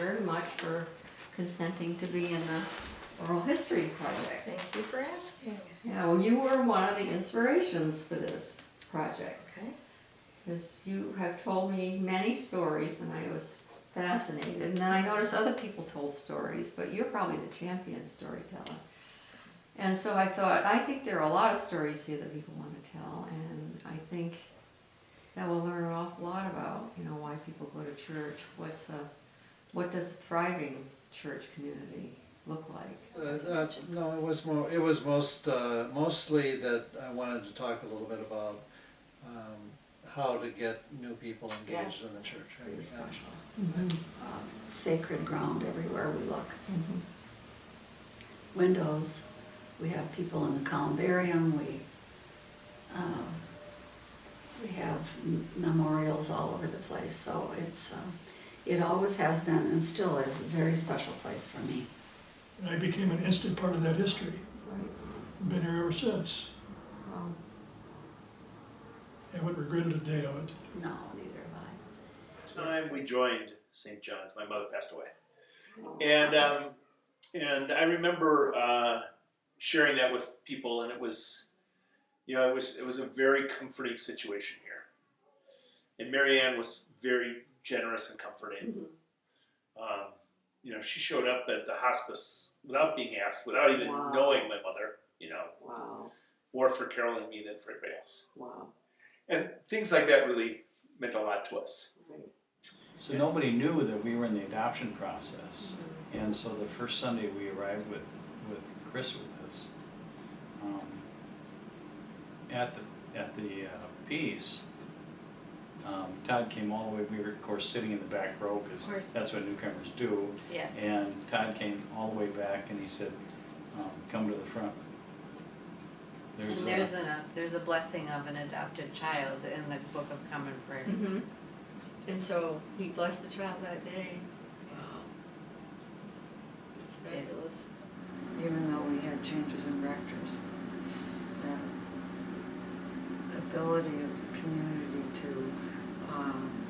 very much for consenting to be in the Oral History Project. Thank you for asking. Yeah, well, you were one of the inspirations for this project. Okay. Because you have told me many stories and I was fascinated. And then I noticed other people told stories, but you're probably the champion storyteller. And so I thought, I think there are a lot of stories here that people want to tell, and I think that we'll learn an awful lot about, you know, why people go to church, what does a thriving church community look like? No, it was mostly that I wanted to talk a little bit about how to get new people engaged in the church. Pretty special. Mm-hmm. Sacred ground everywhere we look. Mm-hmm. Windows, we have people in the columbarium, we have memorials all over the place, so it always has been and still is a very special place for me. And I became an instant part of that history. Right. Been here ever since. Wow. Haven't regretted a day of it. No, neither have I. Time we joined St. John's, my mother passed away, Wow. and I remember sharing that with people, and it was, you know, it was a very comforting situation here, and Mary Ann was very generous and comforting. Mm-hmm. You know, she showed up at the hospice without being asked, without even Wow. knowing my mother. You know, Wow. more for Carol and me than for everybody else, Wow. and things like that really meant a lot to us. Right. So nobody knew that we were in the adoption process, and so the first Sunday we arrived with Chris with us. At the piece, Todd came all the way. We were, of course, sitting in the back row because that's what newcomers do. Yeah. And Todd came all the way back, and he said, "Come to the front." And there's a blessing of an adopted child in the Book of Common Prayer. Mm-hmm. And so he blessed the child that day. Wow. It's fabulous. Even though we had changes in rectors, the ability of the community to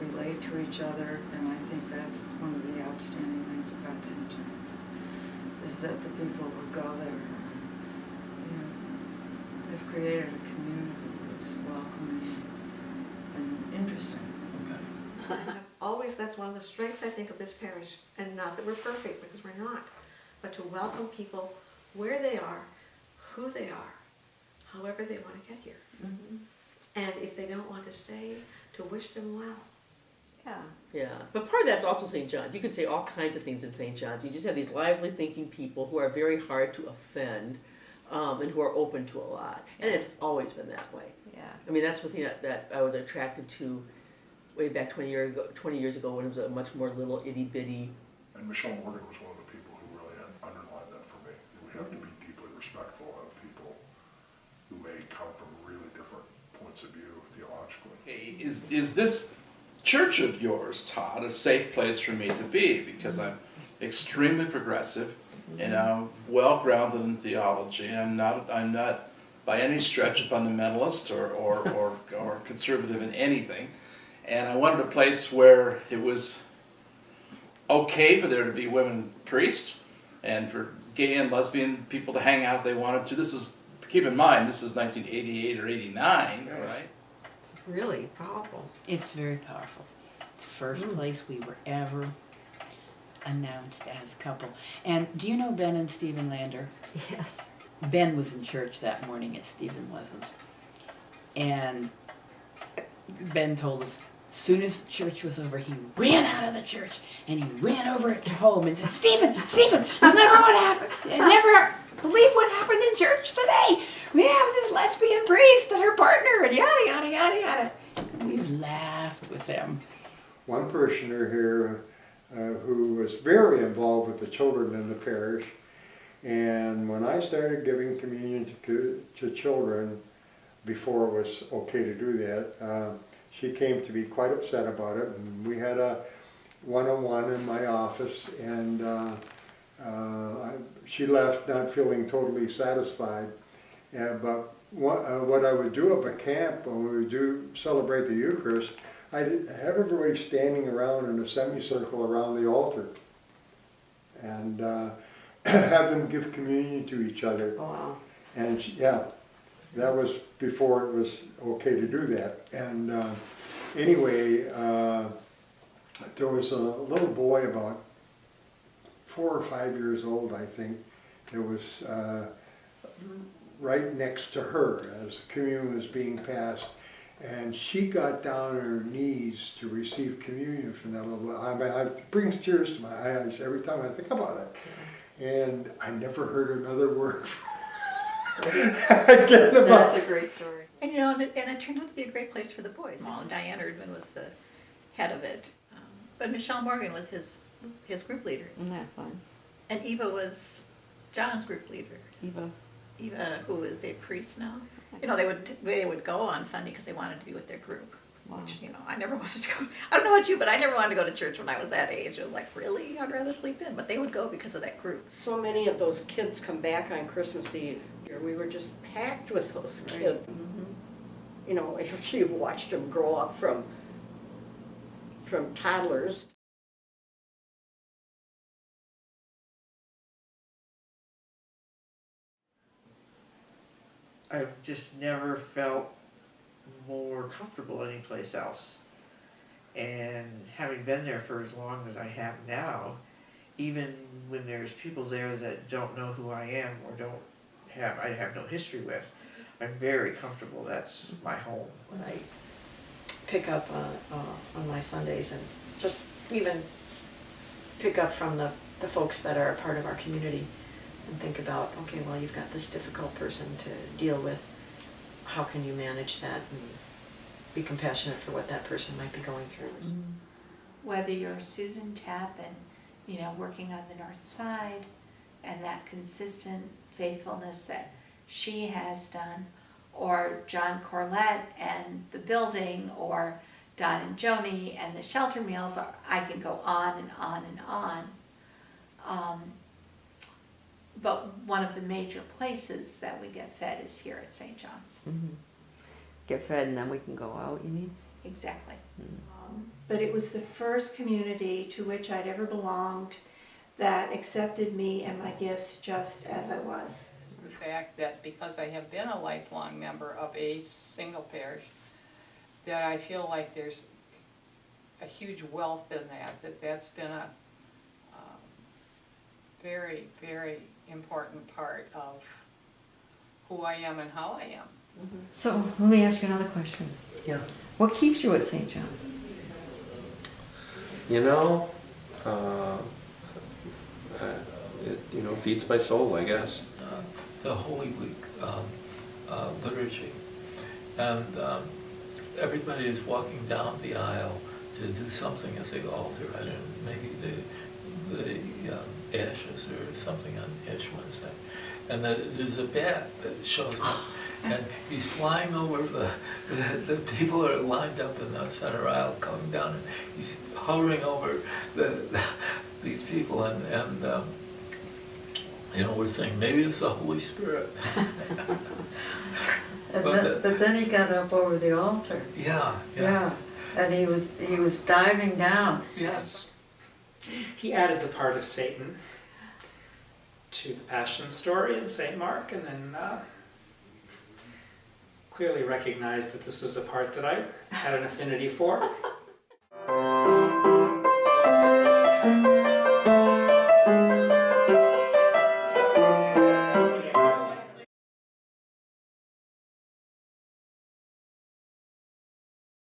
relate to each other, and I think that's one of the outstanding things about St. John's, is that the people who go there, you know, they've created a community that's welcoming and interesting. Always, that's one of the strengths, I think, of this parish, and not that we're perfect, because we're not, but to welcome people where they are, who they are, however they want to get here. Mm-hmm. And if they don't want to stay, to wish them well. Yeah. Yeah, but part of that's also St. John's. You can say all kinds of things in St. John's. You just have these lively thinking people who are very hard to offend, and who are open to a lot. And it's always been that way. Yeah. I mean, that's the thing that I was attracted to way back 20 years ago when it was a much more little itty bitty. And Michelle Morgan was one of the people who really underlined that for me. We have to be deeply respectful of people who may come from really different points of view theologically. Hey, is this church of yours, Todd, a safe place for me to be? Because I'm extremely progressive and I'm well grounded in theology. I'm not by any stretch a fundamentalist or conservative in anything. And I wanted a place where it was okay for there to be women priests and for gay and lesbian people to hang out if they wanted to. This is, keep in mind, this is 1988 or 89, right? It's really powerful. It's very powerful. It's the first place we were ever announced as a couple. And do you know Ben and Stephen Lander? Yes. Ben was in church that morning and Stephen wasn't. And Ben told us, as soon as church was over, he ran out of the church and he ran over to home and said, Stephen, you'll never what happened. You never believe what happened in church today. We have this lesbian priest and her partner and yada, yada, yada, yada. And we've laughed with them. One parishioner here who was very involved with the children in the parish, and when I started giving communion to children, before it was okay to do that, she came to be quite upset about it, and we had a one-on-one in my office, and she left not feeling totally satisfied. But what I would do up at camp when we would celebrate the Eucharist, I'd have everybody standing around in a semicircle around the altar. and have them give communion to each other. Wow. And yeah, that was before it was okay to do that. And anyway, there was a little boy about 4 or 5 years old, I think, that was right next to her as communion was being passed. And she got down on her knees to receive communion from that little boy. I mean, it brings tears to my eyes every time I think about it. And I never heard another word again about. That's a great story. And you know, and it turned out to be a great place for the boys. Well, Diane Erdman was the head of it, but Michelle Morgan was his group leader, Isn't that fun? and Eva was John's group leader. Eva. Who is a priest now. You know, they would go on Sunday because they wanted to be with their group. Wow. Which, you know, I never wanted to go. I don't know about you, but I never wanted to go to church when I was that age. It was like, really? I'd rather sleep in. But they would go because of that group. So many of those kids come back on Christmas Eve. We were just packed with those kids. Mm-hmm. You know, after you've watched them grow up from toddlers. I've just never felt more comfortable anyplace else. And having been there for as long as I have now, even when there's people there that don't know who I am or I have no history with, I'm very comfortable. That's my home. When I pick up on my Sundays and just even pick up from the folks that are a part of our community and think about, okay, well, you've got this difficult person to deal with. How can you manage that and be compassionate for what that person might be going through? Mm-hmm. Whether you're Susan Tapp and, you know, working on the north side and that consistent faithfulness that she has done, or John Corlett and the building, or Don and Joni and the shelter meals, or I could go on and on and on. But one of the major places that we get fed is here at St. John's. Mm-hmm. Get fed and then we can go out, you mean? Exactly. But it was the first community to which I'd ever belonged that accepted me and my gifts just as I was. The fact that because I have been a lifelong member of a single parish, that I feel like there's a huge wealth in that's been a very, very important part of who I am and how I am. Mm-hmm. So let me ask you another question. Yeah. What keeps you at St. John's? You know, it feeds my soul, I guess. The Holy Week liturgy, and everybody is walking down the aisle to do something at the altar. I don't know, maybe the ashes or something on Ash Wednesday, and there's a bat that shows up, and he's flying over the people are lined up in the center aisle coming down, and he's hovering over these people, and we're saying maybe it's the Holy Spirit. But then he got up over the altar. Yeah. And he was diving down. Yes. He added the part of Satan to the Passion story in St. Mark, and then clearly recognized that this was a part that I had an affinity for.